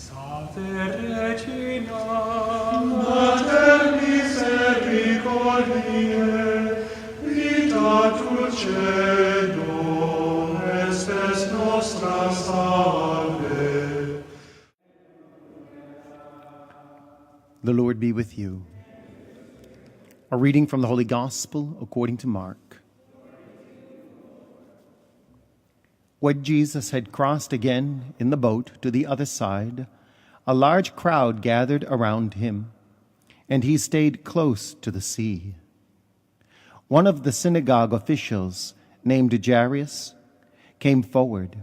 Salve Regina, Mater misericordiae, vita dulcedo, estes nostra salve. The Lord be with you. A reading from the Holy Gospel according to Mark. When Jesus had crossed again in the boat to the other side, a large crowd gathered around him, and he stayed close to the sea. One of the synagogue officials, named Jairus, came forward.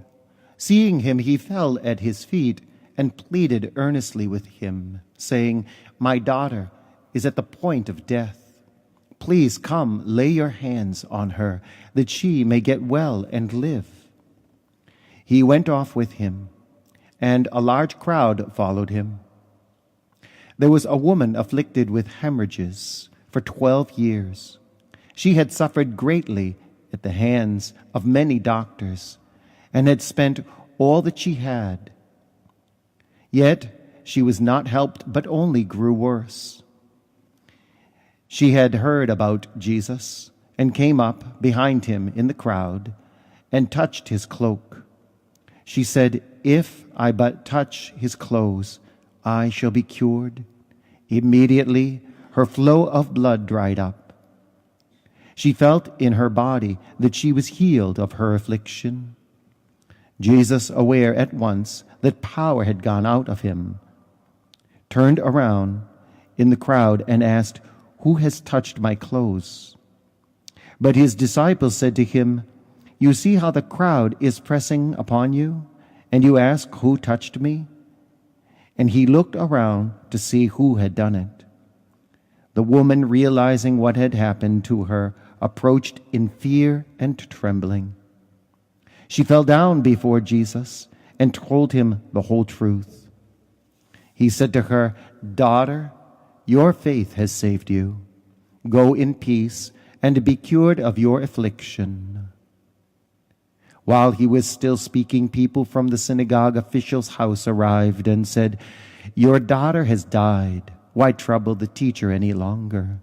Seeing him, he fell at his feet and pleaded earnestly with him, saying, "My daughter is at the point of death. Please come, lay your hands on her, that she may get well and live." He went off with him, and a large crowd followed him. There was a woman afflicted with hemorrhages for 12 years. She had suffered greatly at the hands of many doctors, and had spent all that she had. Yet she was not helped, but only grew worse. She had heard about Jesus, and came up behind him in the crowd, and touched his cloak. She said, "If I but touch his clothes, I shall be cured." Immediately her flow of blood dried up. She felt in her body that she was healed of her affliction. Jesus, aware at once that power had gone out of him, turned around in the crowd and asked, "Who has touched my clothes?" But his disciples said to him, "You see how the crowd is pressing upon you, and you ask, 'Who touched me?'" And he looked around to see who had done it. The woman, realizing what had happened to her, approached in fear and trembling. She fell down before Jesus and told him the whole truth. He said to her, "Daughter, your faith has saved you. Go in peace and be cured of your affliction." While he was still speaking, people from the synagogue official's house arrived and said, "Your daughter has died. Why trouble the teacher any longer?"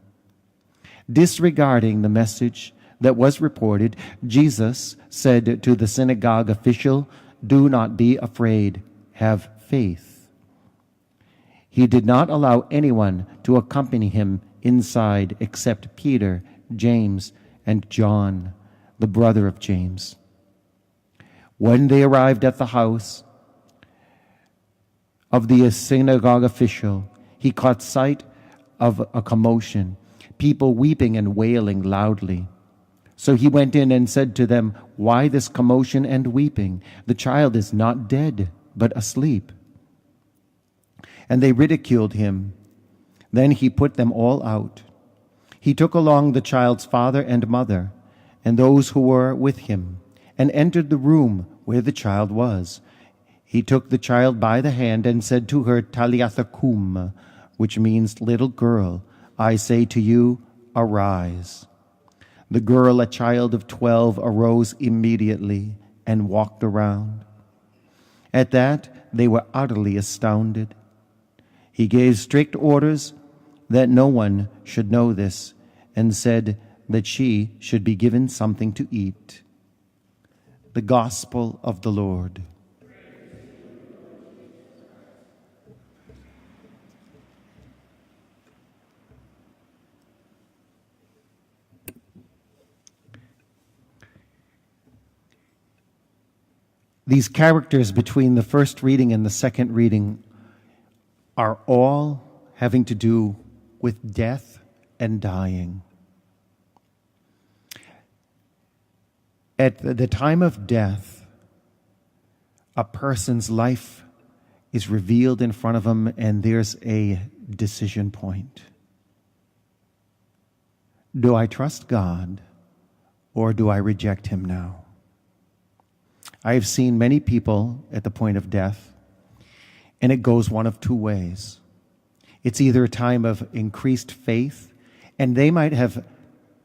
Disregarding the message that was reported, Jesus said to the synagogue official, "Do not be afraid. Have faith." He did not allow anyone to accompany him inside except Peter, James, and John, the brother of James. When they arrived at the house of the synagogue official, he caught sight of a commotion, people weeping and wailing loudly. So he went in and said to them, "Why this commotion and weeping? The child is not dead, but asleep." And they ridiculed him. Then he put them all out. He took along the child's father and mother, and those who were with him, and entered the room where the child was. He took the child by the hand and said to her, "Talitha cum," which means, "Little girl, I say to you, arise." The girl, a child of 12, arose immediately and walked around. At that, they were utterly astounded. He gave strict orders that no one should know this, and said that she should be given something to eat. The Gospel of the Lord. These characters between the first reading and the second reading are all having to do with death and dying. At the time of death, a person's life is revealed in front of them, and there's a decision point. Do I trust God, or do I reject him now? I have seen many people at the point of death, and it goes one of two ways. It's either a time of increased faith, and they might have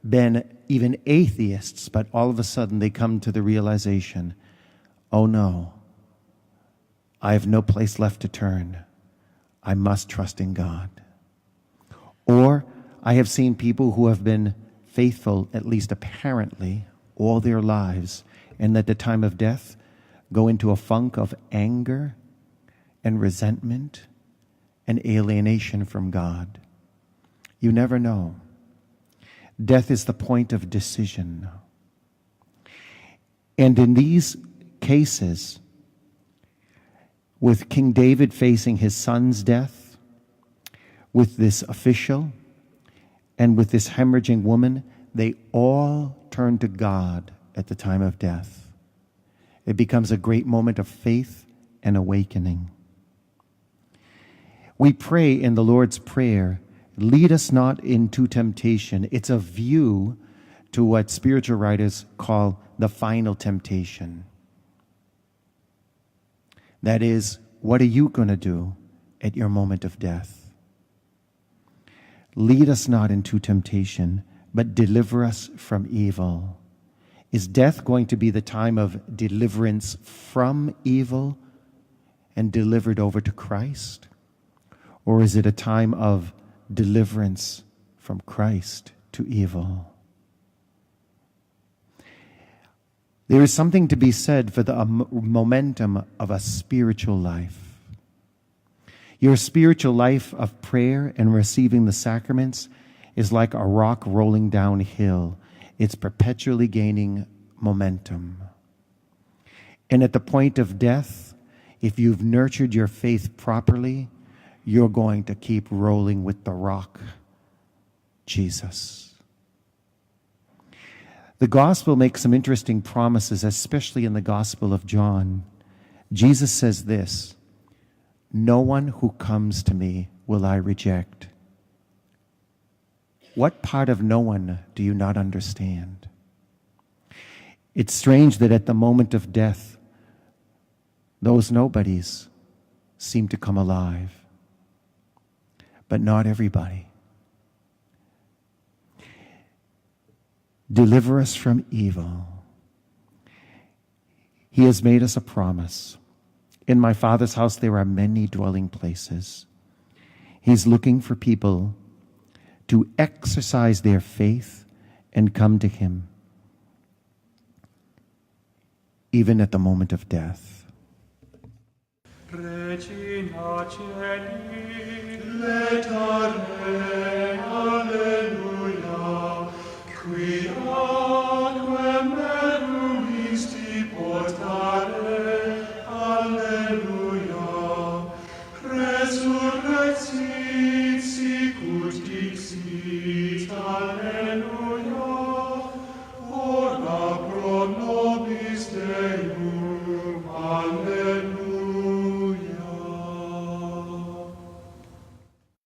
been even atheists, but all of a sudden they come to the realization, oh no, I have no place left to turn. I must trust in God. Or I have seen people who have been faithful, at least apparently, all their lives, and at the time of death go into a funk of anger and resentment and alienation from God. You never know. Death is the point of decision. And in these cases, with King David facing his son's death, with this official, and with this hemorrhaging woman, they all turn to God at the time of death. It becomes a great moment of faith and awakening. We pray in the Lord's Prayer, lead us not into temptation. It's a view to what spiritual writers call the final temptation. That is, what are you going to do at your moment of death? Lead us not into temptation, but deliver us from evil. Is death going to be the time of deliverance from evil and delivered over to Christ? Or is it a time of deliverance from Christ to evil? There is something to be said for the momentum of a spiritual life. Your spiritual life of prayer and receiving the sacraments is like a rock rolling downhill. It's perpetually gaining momentum. And at the point of death, if you've nurtured your faith properly, you're going to keep rolling with the rock, Jesus. The gospel makes some interesting promises, especially in the Gospel of John. Jesus says this, "No one who comes to me will I reject." What part of no one do you not understand? It's strange that at the moment of death, those nobodies seem to come alive. But not everybody. Deliver us from evil. He has made us a promise. In my Father's house there are many dwelling places. He's looking for people to exercise their faith and come to him, even at the moment of death. Regina Celi, let our